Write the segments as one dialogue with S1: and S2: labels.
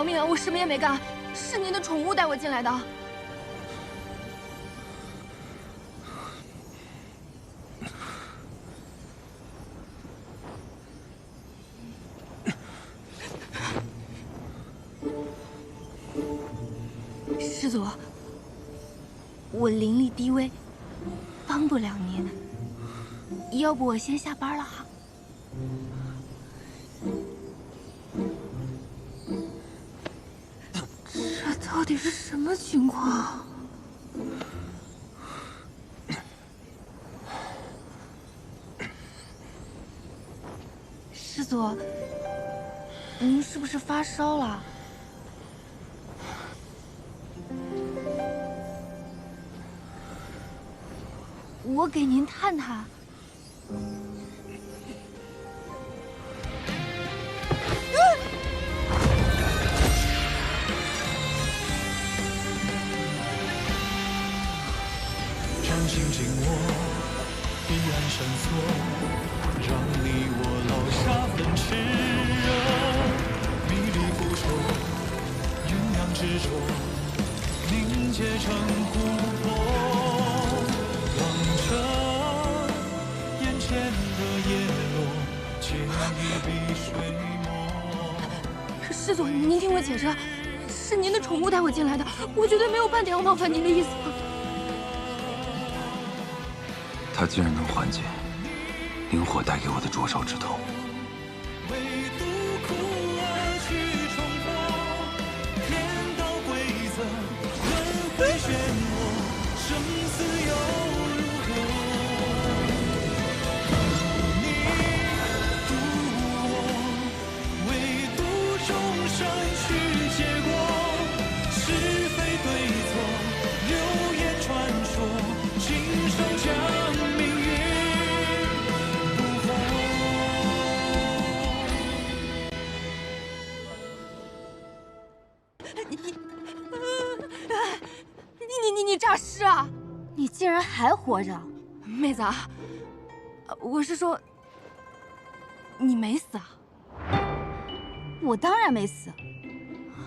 S1: 饶命啊！我什么也没干，是您的宠物带我进来的。师祖，我灵力低微，帮不了您，要不我先下班了哈。这到底是什么情况？师祖，您是不是发烧了？我给您探探。
S2: 掌心紧握，彼岸闪烁，让你我烙下份炽热，迷离不愁，鸳鸯执着，凝结成琥珀，望着眼前的叶落，借一笔水墨。
S1: 师祖，您听我解释，是您的宠物带我进来的，我绝对没有半点要冒犯您的意思。
S3: 它竟然能缓解灵火带给我的灼烧之痛。
S2: 唯独哭而去冲破，天道规则，轮回漩涡，生死又如何？你渡我，唯独众生去结果，是非对错，流言传说，亲手将。
S1: 你诈尸啊！
S4: 你竟然还活着，
S1: 妹子啊，我是说，你没死啊？
S4: 我当然没死，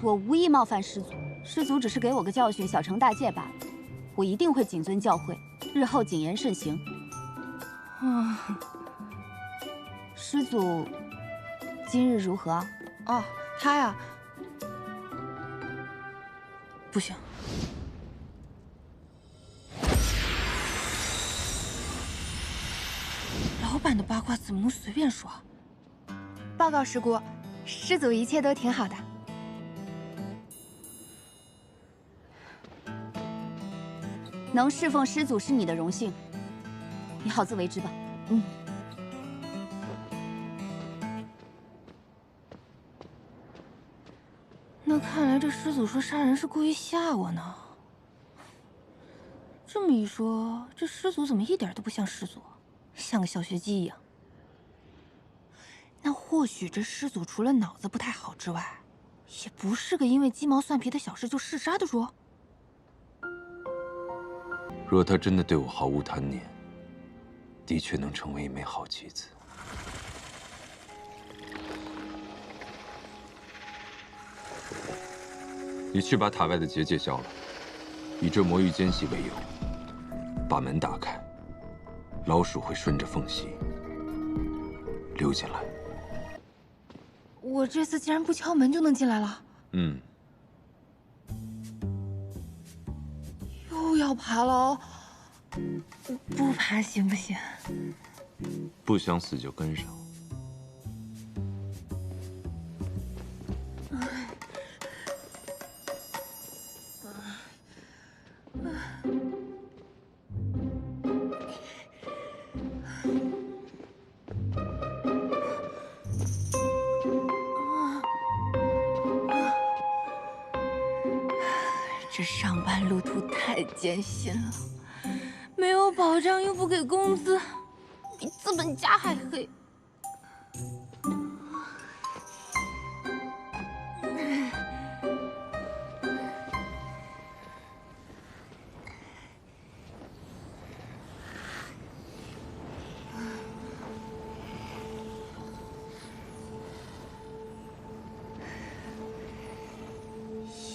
S4: 我无意冒犯师祖，师祖只是给我个教训，小惩大戒罢了。我一定会谨遵教诲，日后谨言慎行。师祖今日如何？
S1: 哦，他呀，不行。老板的八卦怎么能随便说？报告师姑，师祖一切都挺好的。
S4: 能侍奉师祖是你的荣幸，你好自为之吧。
S1: 那看来这师祖说杀人是故意吓我呢。这么一说，这师祖怎么一点都不像师祖？像个小学鸡一样。那或许这师祖除了脑子不太好之外，也不是个因为鸡毛蒜皮的小事就嗜杀的主。
S3: 若他真的对我毫无贪念，的确能成为一枚好棋子。你去把塔外的结界消了，以这魔域间隙为由，把门打开。老鼠会顺着缝隙溜进来。
S1: 我这次竟然不敲门就能进来了。又要爬楼，不爬行不行？
S3: 不想死就跟上。
S1: 这上班路途太艰辛了，没有保障又不给工资，比资本家还黑。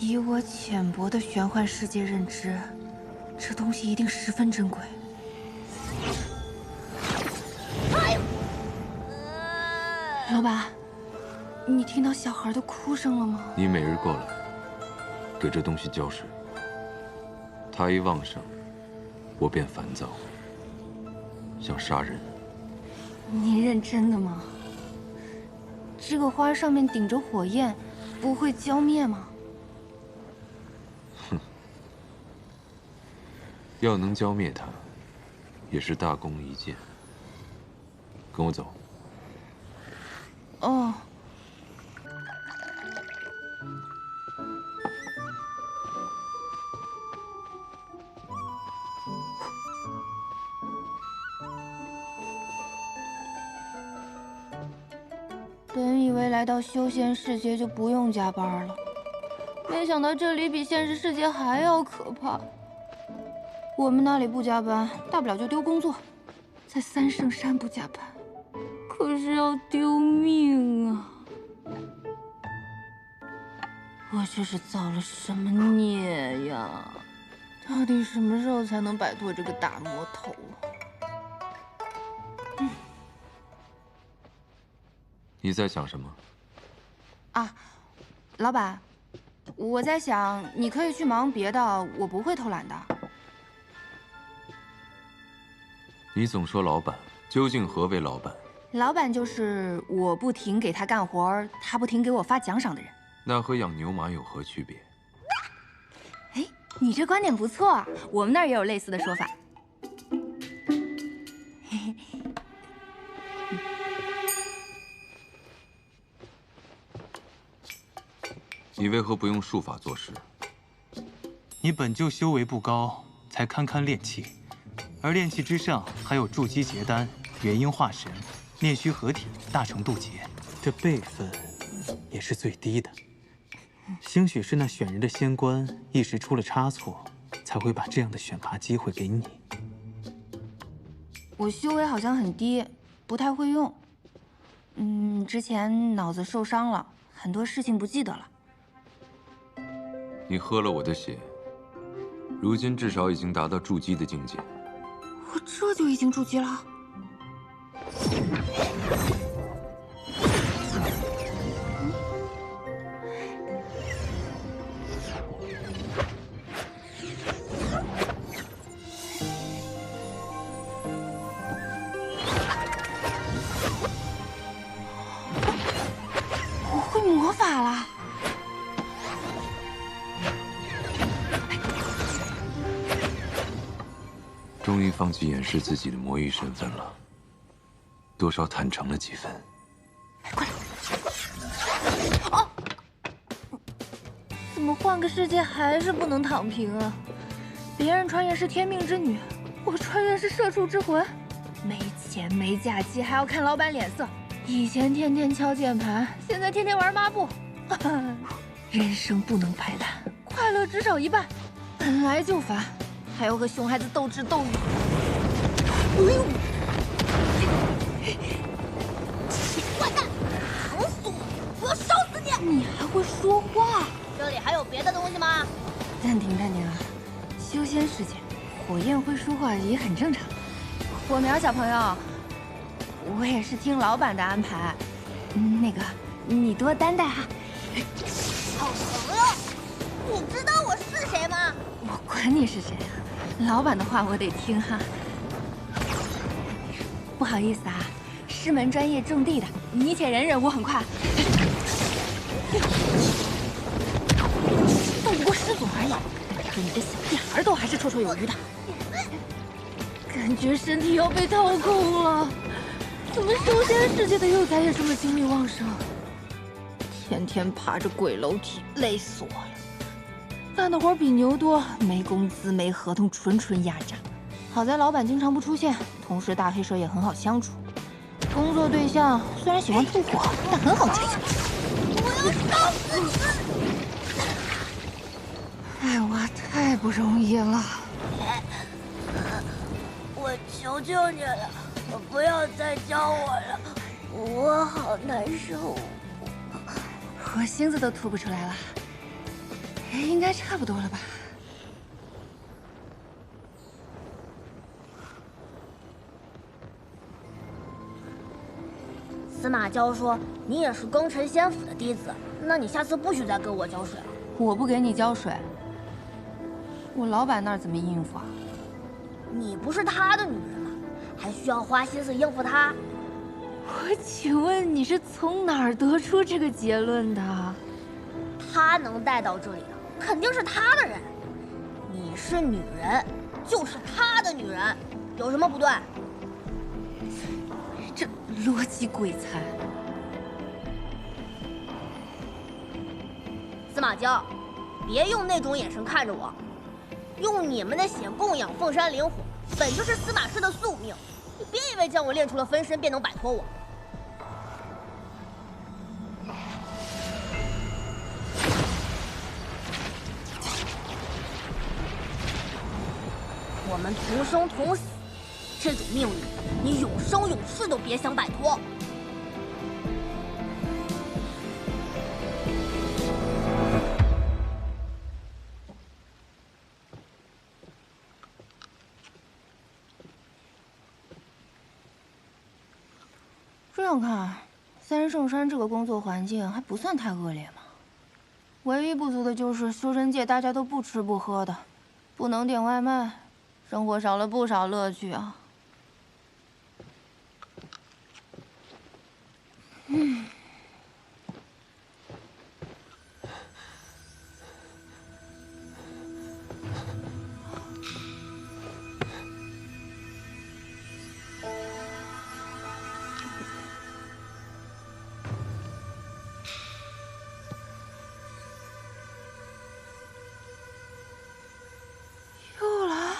S1: 以我浅薄的玄幻世界认知，这东西一定十分珍贵。老板，你听到小孩的哭声了吗？
S3: 你每日过来，给这东西浇水，它一旺盛，我便烦躁，想杀人。
S1: 你认真的吗？这个花上面顶着火焰，不会浇灭吗？
S3: 哼，要能浇灭它，也是大功一件。跟我走。
S1: 哦。本以为来到修仙世界就不用加班了，没想到这里比现实世界还要可怕。我们那里不加班，大不了就丢工作，在三圣山不加班，可是要丢命啊！我这是造了什么孽呀？到底什么时候才能摆脱这个大魔头啊？
S3: 你在想什么？
S1: 啊，老板，我在想，你可以去忙别的，我不会偷懒的。
S3: 你总说老板，究竟何为老板？
S1: 老板就是我不停给他干活，他不停给我发奖赏的人。
S3: 那和养牛马有何区别？
S1: 哎，你这观点不错啊，我们那儿也有类似的说法。嘿嘿。
S3: 你为何不用术法做事？
S5: 你本就修为不高，才堪堪炼气，而炼气之上还有筑基结丹、元婴化神、炼虚合体、大成渡劫，这辈分也是最低的。兴许是那选人的仙官一时出了差错，才会把这样的选拔机会给你。
S1: 我修为好像很低，不太会用。之前脑子受伤了，很多事情不记得了。
S3: 你喝了我的血，如今至少已经达到筑基的境界。
S1: 我这就已经筑基了。我会魔法了。
S3: 终于放弃掩饰自己的魔域身份了，多少坦诚了几分。
S1: 快来！哦，怎么换个世界还是不能躺平啊？别人穿越是天命之女，我穿越是社畜之魂，没钱没假期，还要看老板脸色。以前天天敲键盘，现在天天玩抹布。人生不能摆烂，快乐只少一半，本来就烦。还要和熊孩子斗智斗勇。哎呦！
S6: 坏蛋，疼死我！我要烧死你！
S1: 你还会说话？
S6: 这里还有别的东西吗？
S1: 暂停暂停啊！修仙世界，火焰会说话也很正常。火苗小朋友，我也是听老板的安排。那个，你多担待哈。
S6: 好朋友，你知道我是谁吗？
S1: 我管你是谁啊！老板的话我得听哈。不好意思啊，师门专业种地的，你且忍忍，我很快。斗不过师祖而已，可你的小屁孩都还是绰绰有余的。感觉身体要被掏空了，怎么修仙世界的幼崽也这么精力旺盛？天天爬着鬼楼梯，累死我了。干的活比牛多，没工资没合同，纯纯压榨。好在老板经常不出现，同时大黑蛇也很好相处。工作对象虽然喜欢吐火，但很好接近。
S6: 我要烧死你！
S1: 爱娃太不容易了。
S6: 我求求你了，不要再教我了，我好难受。
S1: 我星子都吐不出来了。应该差不多了吧？
S6: 司马娇说你也是庚辰仙府的弟子，那你下次不许再给我浇水了。
S1: 我不给你浇水，我老板那儿怎么应付啊？
S6: 你不是他的女人吗？还需要花心思应付他？
S1: 我请问你是从哪儿得出这个结论的？
S6: 他能带到这里的，肯定是他的人。你是女人，就是他的女人，有什么不对？
S1: 这逻辑鬼才！
S6: 司马娇，别用那种眼神看着我，用你们的血供养凤山灵火，本就是司马氏的宿命。你别以为将我练出了分身便能摆脱我。我们同生同死，这种命运，你永生永世都别想摆脱。
S1: 这样看，三圣山这个工作环境还不算太恶劣嘛。唯一不足的就是修真界大家都不吃不喝的，不能点外卖，生活少了不少乐趣啊。又来？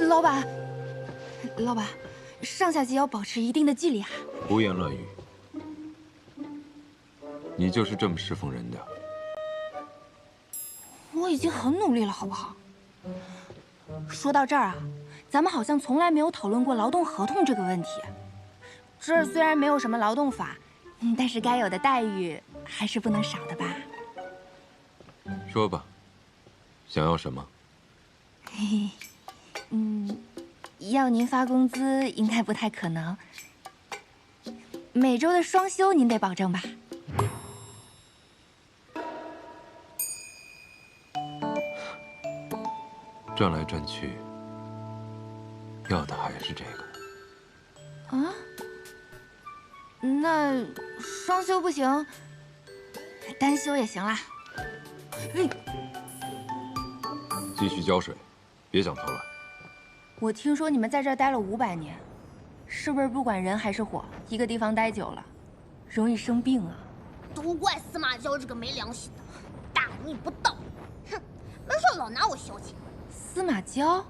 S1: 老板，老板，上下级要保持一定的纪律啊！
S3: 胡言乱语。你就是这么侍奉人的？
S1: 我已经很努力了，好不好？说到这儿啊，咱们好像从来没有讨论过劳动合同这个问题。这儿虽然没有什么劳动法，但是该有的待遇还是不能少的吧？
S3: 说吧，想要什么？
S1: 要您发工资应该不太可能。每周的双休您得保证吧？
S3: 转来转去，要的还是这个。
S1: 啊？那双休不行，单休也行啦。
S3: 继续浇水，别想偷懒。
S1: 我听说你们在这儿待了500年，是不是不管人还是火，一个地方待久了，容易生病啊？
S6: 都怪司马娇这个没良心的，大逆不道！哼，没事老拿我消遣。
S1: 司马娇，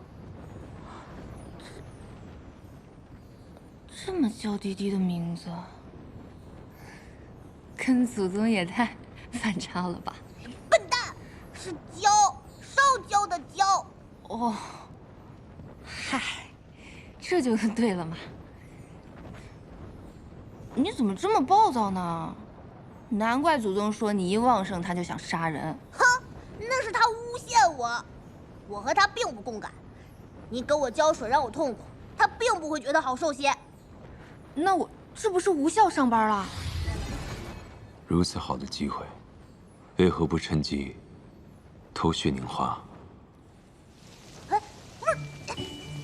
S1: 这么娇滴滴的名字，跟祖宗也太反差了吧？
S6: 笨蛋，是娇，烧焦的焦。
S1: 哦，嗨，这就对了嘛。你怎么这么暴躁呢？难怪祖宗说你一旺盛他就想杀人。
S6: 哼，那是他诬陷我。我和他并不共感，你给我浇水让我痛苦，他并不会觉得好受些。
S1: 那我这不是无效上班了？
S3: 如此好的机会，为何不趁机偷薛宁花？
S6: 哎，不是，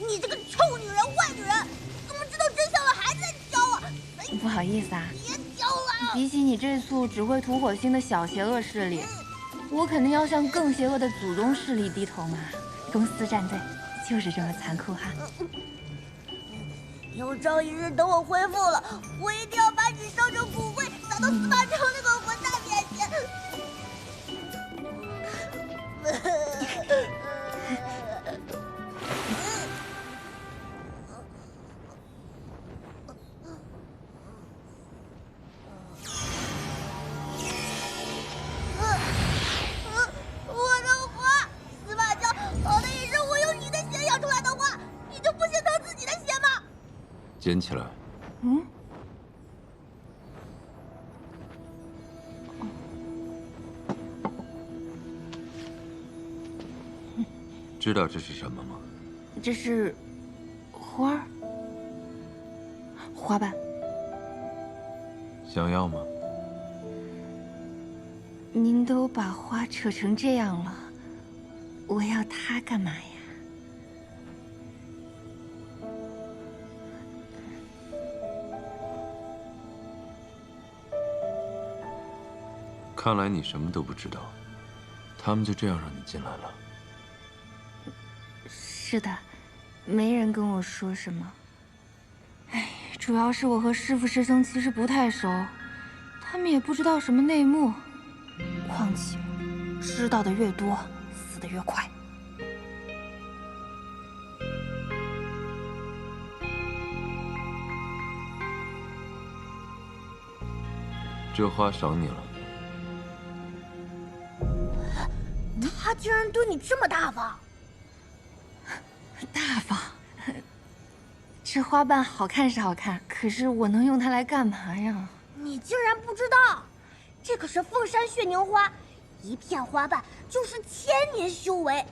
S6: 你这个臭女人、坏女人，怎么知道真相了还在浇啊？
S1: 不好意思啊，
S6: 别浇了！
S1: 比起你这簇只会吐火星的小邪恶势力，我肯定要向更邪恶的祖宗势力低头嘛。公司战队就是这么残酷哈。
S6: 有朝一日等我恢复了，我一定要把你烧成骨灰，撒到司马昭那个混蛋面前。
S3: 捡起来。
S4: 嗯，
S3: 知道这是什么吗？
S4: 这是花儿，花瓣。
S3: 想要吗？
S4: 您都把花扯成这样了，我要它干嘛呀？
S3: 看来你什么都不知道，他们就这样让你进来了。
S4: 是的，没人跟我说什么。哎，主要是我和师父师兄其实不太熟，他们也不知道什么内幕。况且，知道的越多，死得越快。
S3: 这花赏你了。
S6: 他竟然对你这么大方！
S4: 大方。这花瓣好看是好看，可是我能用它来干嘛呀？
S6: 你竟然不知道，这可是凤山血凝花，一片花瓣就是1000年修为，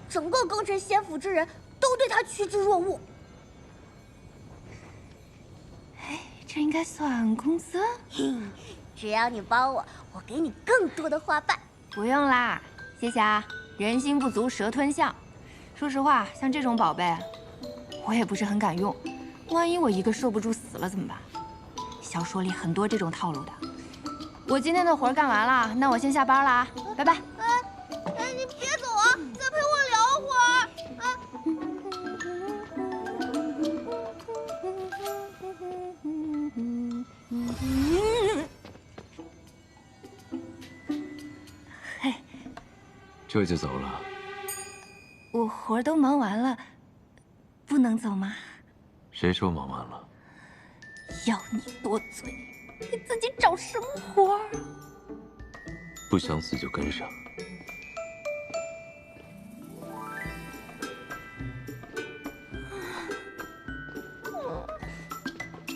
S6: 整个庚辰仙府之人都对它趋之若鹜。
S4: 哎，这应该算工资。
S6: 只要你帮我，我给你更多的花瓣。
S4: 不用啦，谢谢啊。人心不足蛇吞象。说实话，像这种宝贝，我也不是很敢用。万一我一个受不住死了怎么办？小说里很多这种套路的。我今天的活干完了，那我先下班了啊，拜拜。
S6: 哎，你别走啊，再陪我聊会儿。
S4: 嘿，
S3: 这就走了？
S4: 我活都忙完了，不能走吗？
S3: 谁说忙完了？
S4: 要你多嘴，你自己找什么活儿？
S3: 不想死就跟上。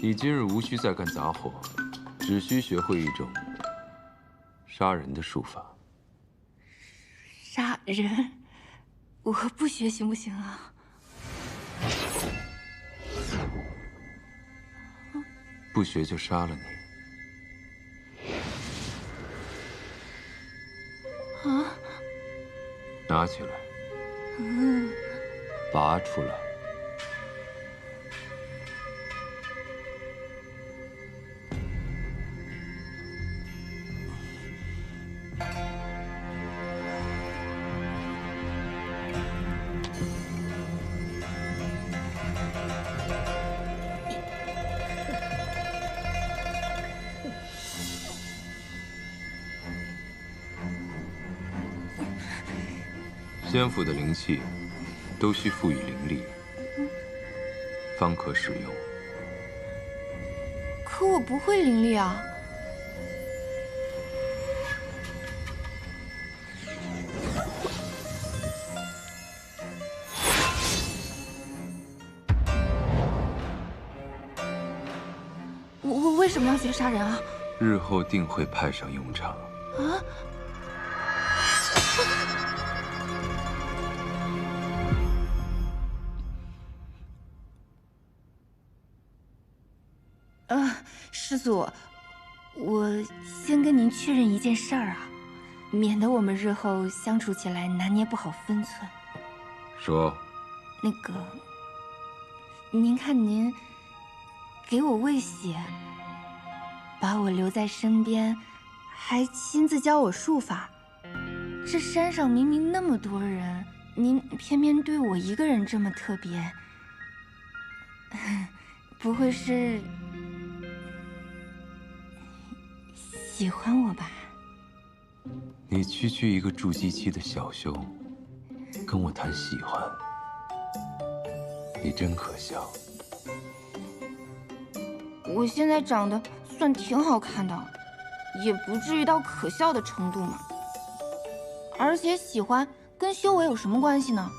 S3: 你今日无需再干杂活，只需学会一种杀人的术法。
S4: 杀人？我不学行不行啊？
S3: 不学就杀了你。
S4: 啊？
S3: 拿起来。拔出来。仙府的灵气都需赋予灵力，方可使用。
S4: 可我不会灵力啊。我为什么要学杀人啊？
S3: 日后定会派上用场。
S4: 啊！师祖，我先跟您确认一件事儿啊，免得我们日后相处起来拿捏不好分寸。
S3: 说。
S4: 那个，您看您给我喂血，把我留在身边，还亲自教我术法。这山上明明那么多人，您偏偏对我一个人这么特别，不会是喜欢我吧？
S3: 你区区一个筑基期的小修，跟我谈喜欢，你真可笑。
S4: 我现在长得算挺好看的，也不至于到可笑的程度嘛。而且喜欢跟修为有什么关系呢？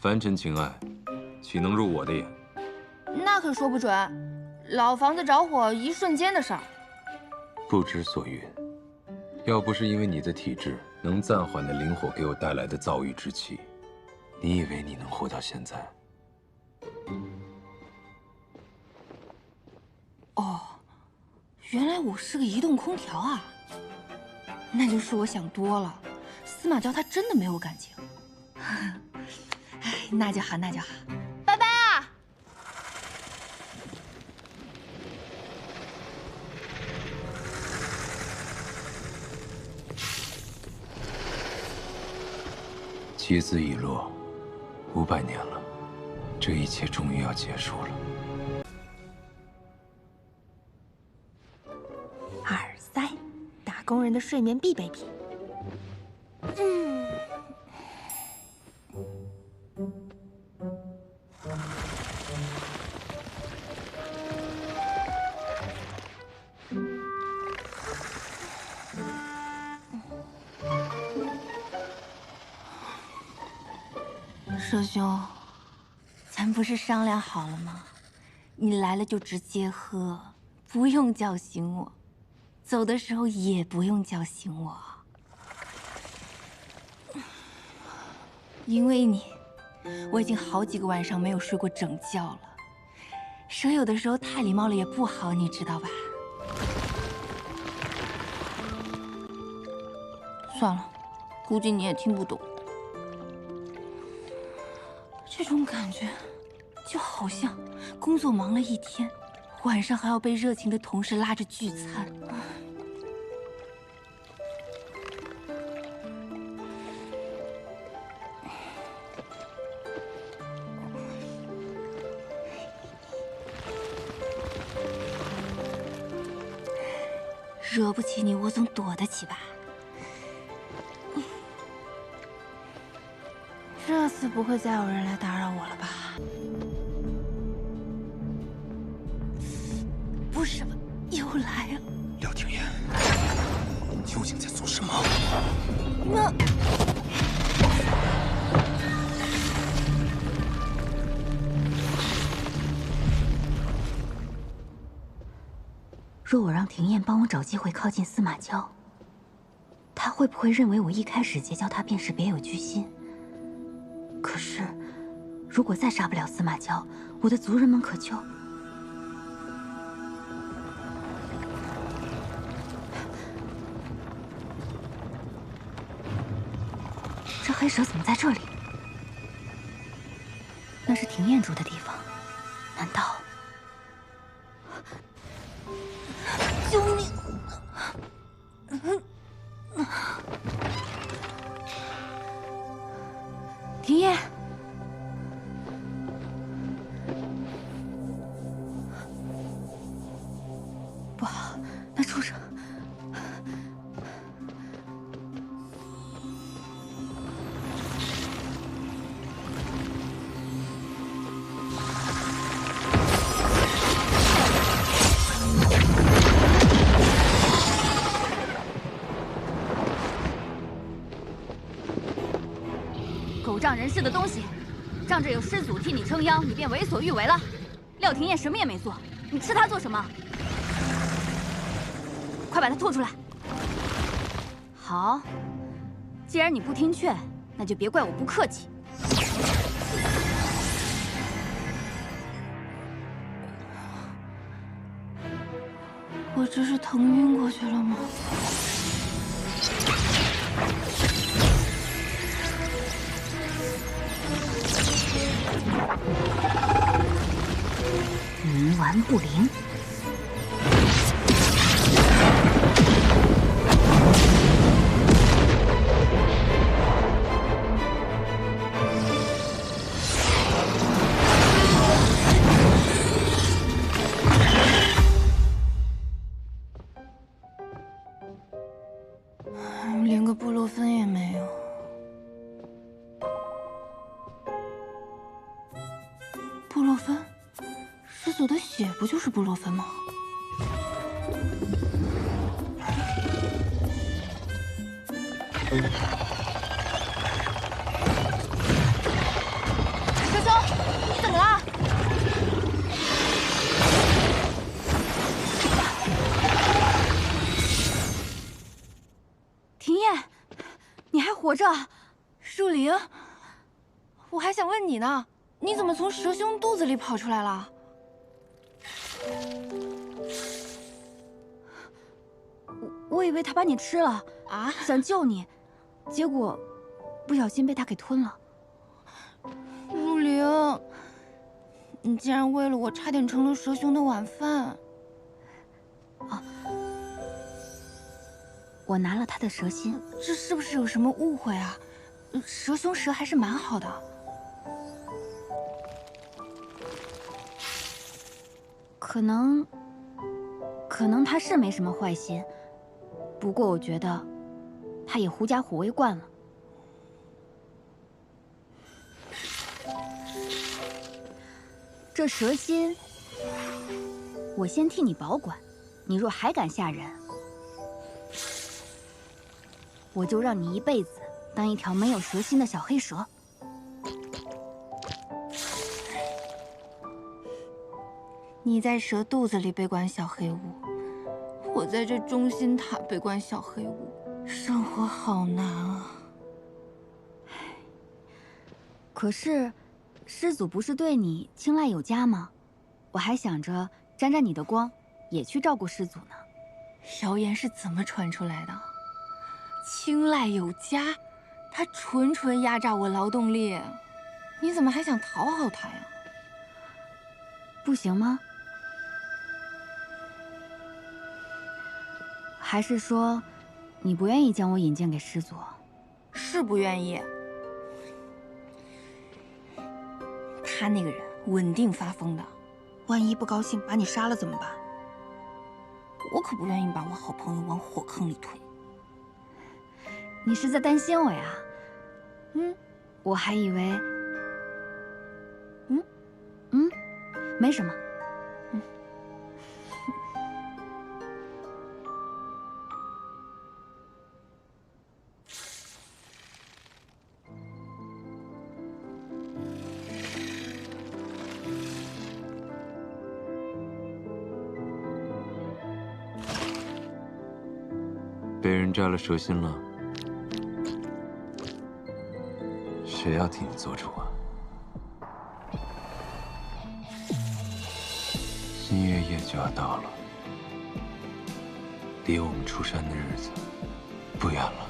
S3: 凡尘情爱，岂能入我的眼？
S4: 那可说不准，老房子着火一瞬间的事儿。
S3: 不知所云。要不是因为你的体质能暂缓的灵火给我带来的躁郁之气，你以为你能活到现在？
S4: 哦，原来我是个移动空调啊！那就是我想多了，司马昭他真的没有感情。哎，那就好，那就好，拜拜啊！
S3: 棋子已落，500年了，这一切终于要结束了。
S4: 耳塞，打工人的睡眠必备品。师兄，咱不是商量好了吗？你来了就直接喝，不用叫醒我，走的时候也不用叫醒我。因为你，我已经好几个晚上没有睡过整觉了。蛇有的时候太礼貌了也不好，你知道吧？算了，估计你也听不懂。这种感觉，就好像工作忙了一天，晚上还要被热情的同事拉着聚餐。惹不起你，我总躲得起吧？这次不会再有人来打扰我了吧？不是吧，又来了！
S7: 廖廷烨，你究竟在做什么？
S4: 那……若我让廷烨帮我找机会靠近司马娇，他会不会认为我一开始结交他便是别有居心？可是，如果再杀不了司马娇，我的族人们可就……这黑蛇怎么在这里？那是廷烨住的地方，难道……救命！廷烨，不好，那畜生！
S1: 狗仗人势的东西，仗着有师祖替你撑腰，你便为所欲为了。廖廷烨什么也没做，你吃他做什么？快把他拖出来！好，既然你不听劝，那就别怪我不客气。
S4: 我这是疼晕过去了吗？冥顽不灵。连个布洛芬也没有。布洛芬，师祖的血不就是布洛芬吗？活着。树灵，我还想问你呢，你怎么从蛇兄肚子里跑出来了？我以为他把你吃了啊，想救你，结果不小心被他给吞了。树灵，你竟然为了我差点成了蛇兄的晚饭。啊！我拿了他的蛇心，这是不是有什么误会啊？蛇兄蛇还是蛮好的。可能他是没什么坏心，不过我觉得他也狐假虎威惯了。这蛇心，我先替你保管，你若还敢吓人，我就让你一辈子当一条没有蛇心的小黑蛇。你在蛇肚子里被关小黑屋，我在这中心塔被关小黑屋，生活好难啊。可是，师祖不是对你青睐有加吗？我还想着沾沾你的光，也去照顾师祖呢。谣言是怎么传出来的？青睐有加，他纯纯压榨我劳动力，你怎么还想讨好他呀？不行吗？还是说，你不愿意将我引荐给师祖？是不愿意。他那个人稳定发疯的，万一不高兴把你杀了怎么办？我可不愿意把我好朋友往火坑里推。你是在担心我呀？我还以为……没什么。
S3: 被人摘了蛇心了，谁要替你做主啊？新月夜就要到了，离我们出山的日子不远了。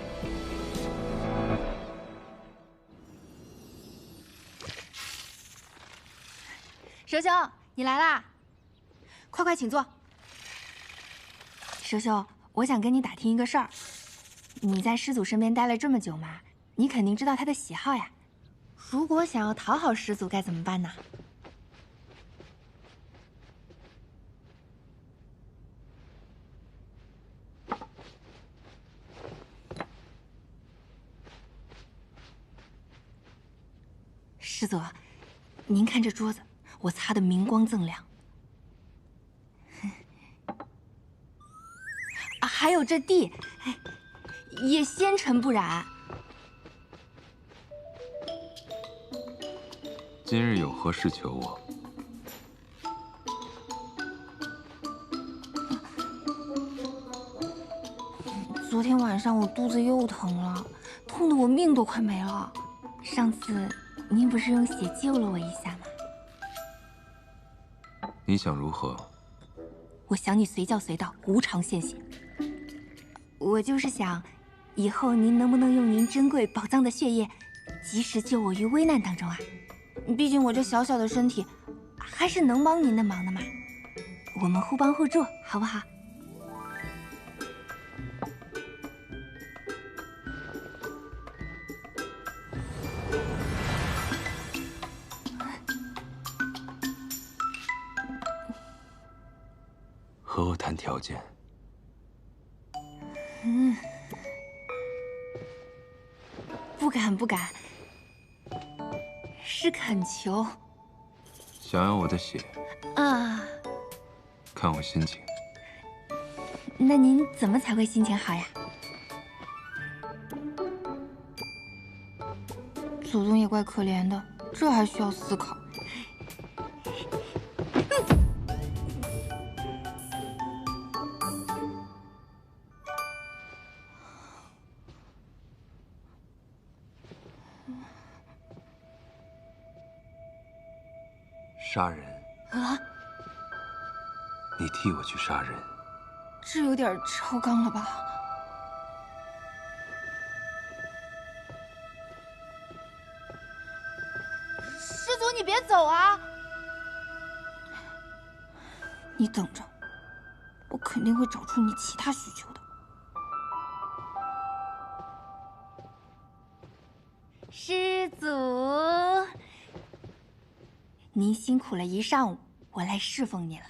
S4: 蛇兄，你来啦！快快请坐。蛇兄，我想跟你打听一个事儿。你在师祖身边待了这么久嘛，你肯定知道他的喜好呀。如果想要讨好师祖，该怎么办呢？师祖，您看这桌子，我擦得明光锃亮。还有这地，也纤尘不染。
S3: 今日有何事求我？
S4: 昨天晚上我肚子又疼了，痛得我命都快没了。上次您不是用血救了我一下吗？
S3: 你想如何？
S4: 我想你随叫随到，无偿献血。我就是想，以后您能不能用您珍贵宝藏的血液，及时救我于危难当中啊？毕竟我这小小的身体，还是能帮您的忙的嘛。我们互帮互助，好不好？
S3: 和我谈条件。
S4: 不敢不敢，是恳求。
S3: 想要我的血
S4: 啊？
S3: 看我心情。
S4: 那您怎么才会心情好呀？祖宗也怪可怜的，这还需要思考。
S3: 杀人？
S4: 啊，
S3: 你替我去杀人？
S4: 这有点超纲了吧？师祖，你别走啊！你等着，我肯定会找出你其他需求的。师祖，您辛苦了一上午，我来侍奉您了。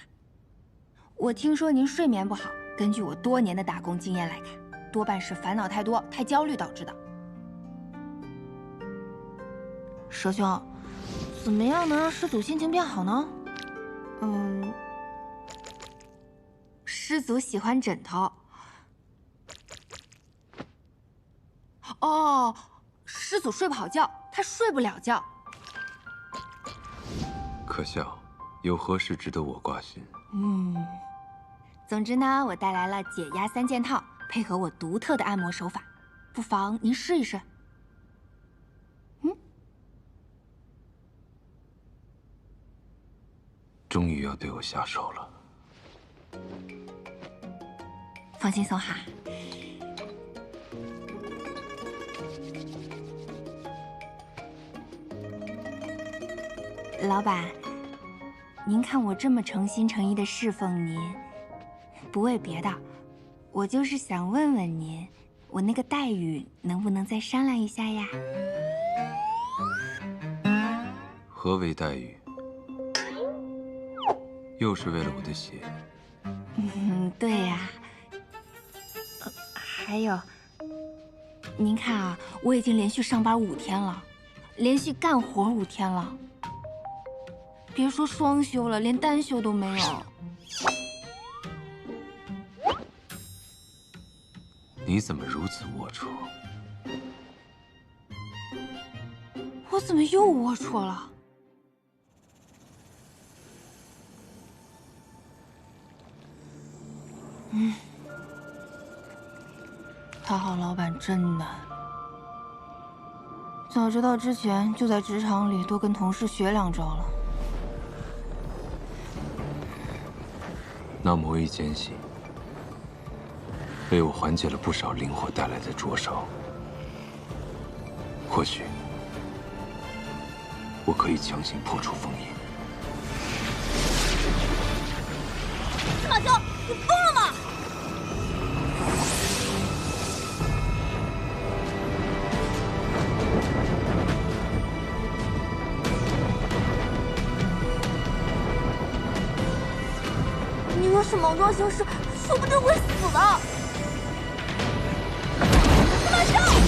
S4: 我听说您睡眠不好，根据我多年的打工经验来看，多半是烦恼太多、太焦虑导致的。蛇兄，怎么样能让师祖心情变好呢？师祖喜欢枕头。哦，师祖睡不好觉，他睡不了觉。
S3: 可笑，有何事值得我挂心？
S4: 总之呢，我带来了解压3件套，配合我独特的按摩手法，不妨您试一试。
S3: 终于要对我下手了。
S4: 放轻松哈。老板，您看我这么诚心诚意的侍奉您，不为别的，我就是想问问您，我那个待遇能不能再商量一下呀？
S3: 何为待遇？又是为了我的血？
S4: 对呀。还有，您看啊，我已经连续上班5天了，连续干活5天了。别说双休了，连单休都没有。
S3: 你怎么如此龌龊？
S4: 我怎么又龌龊了？讨好老板真难。早知道之前就在职场里多跟同事学2招了。
S3: 那魔域间隙为我缓解了不少灵火带来的灼烧，或许我可以强行破除封印。
S6: 司马修，你疯了吗？你若是莽撞行事，说不定会死的。司马修！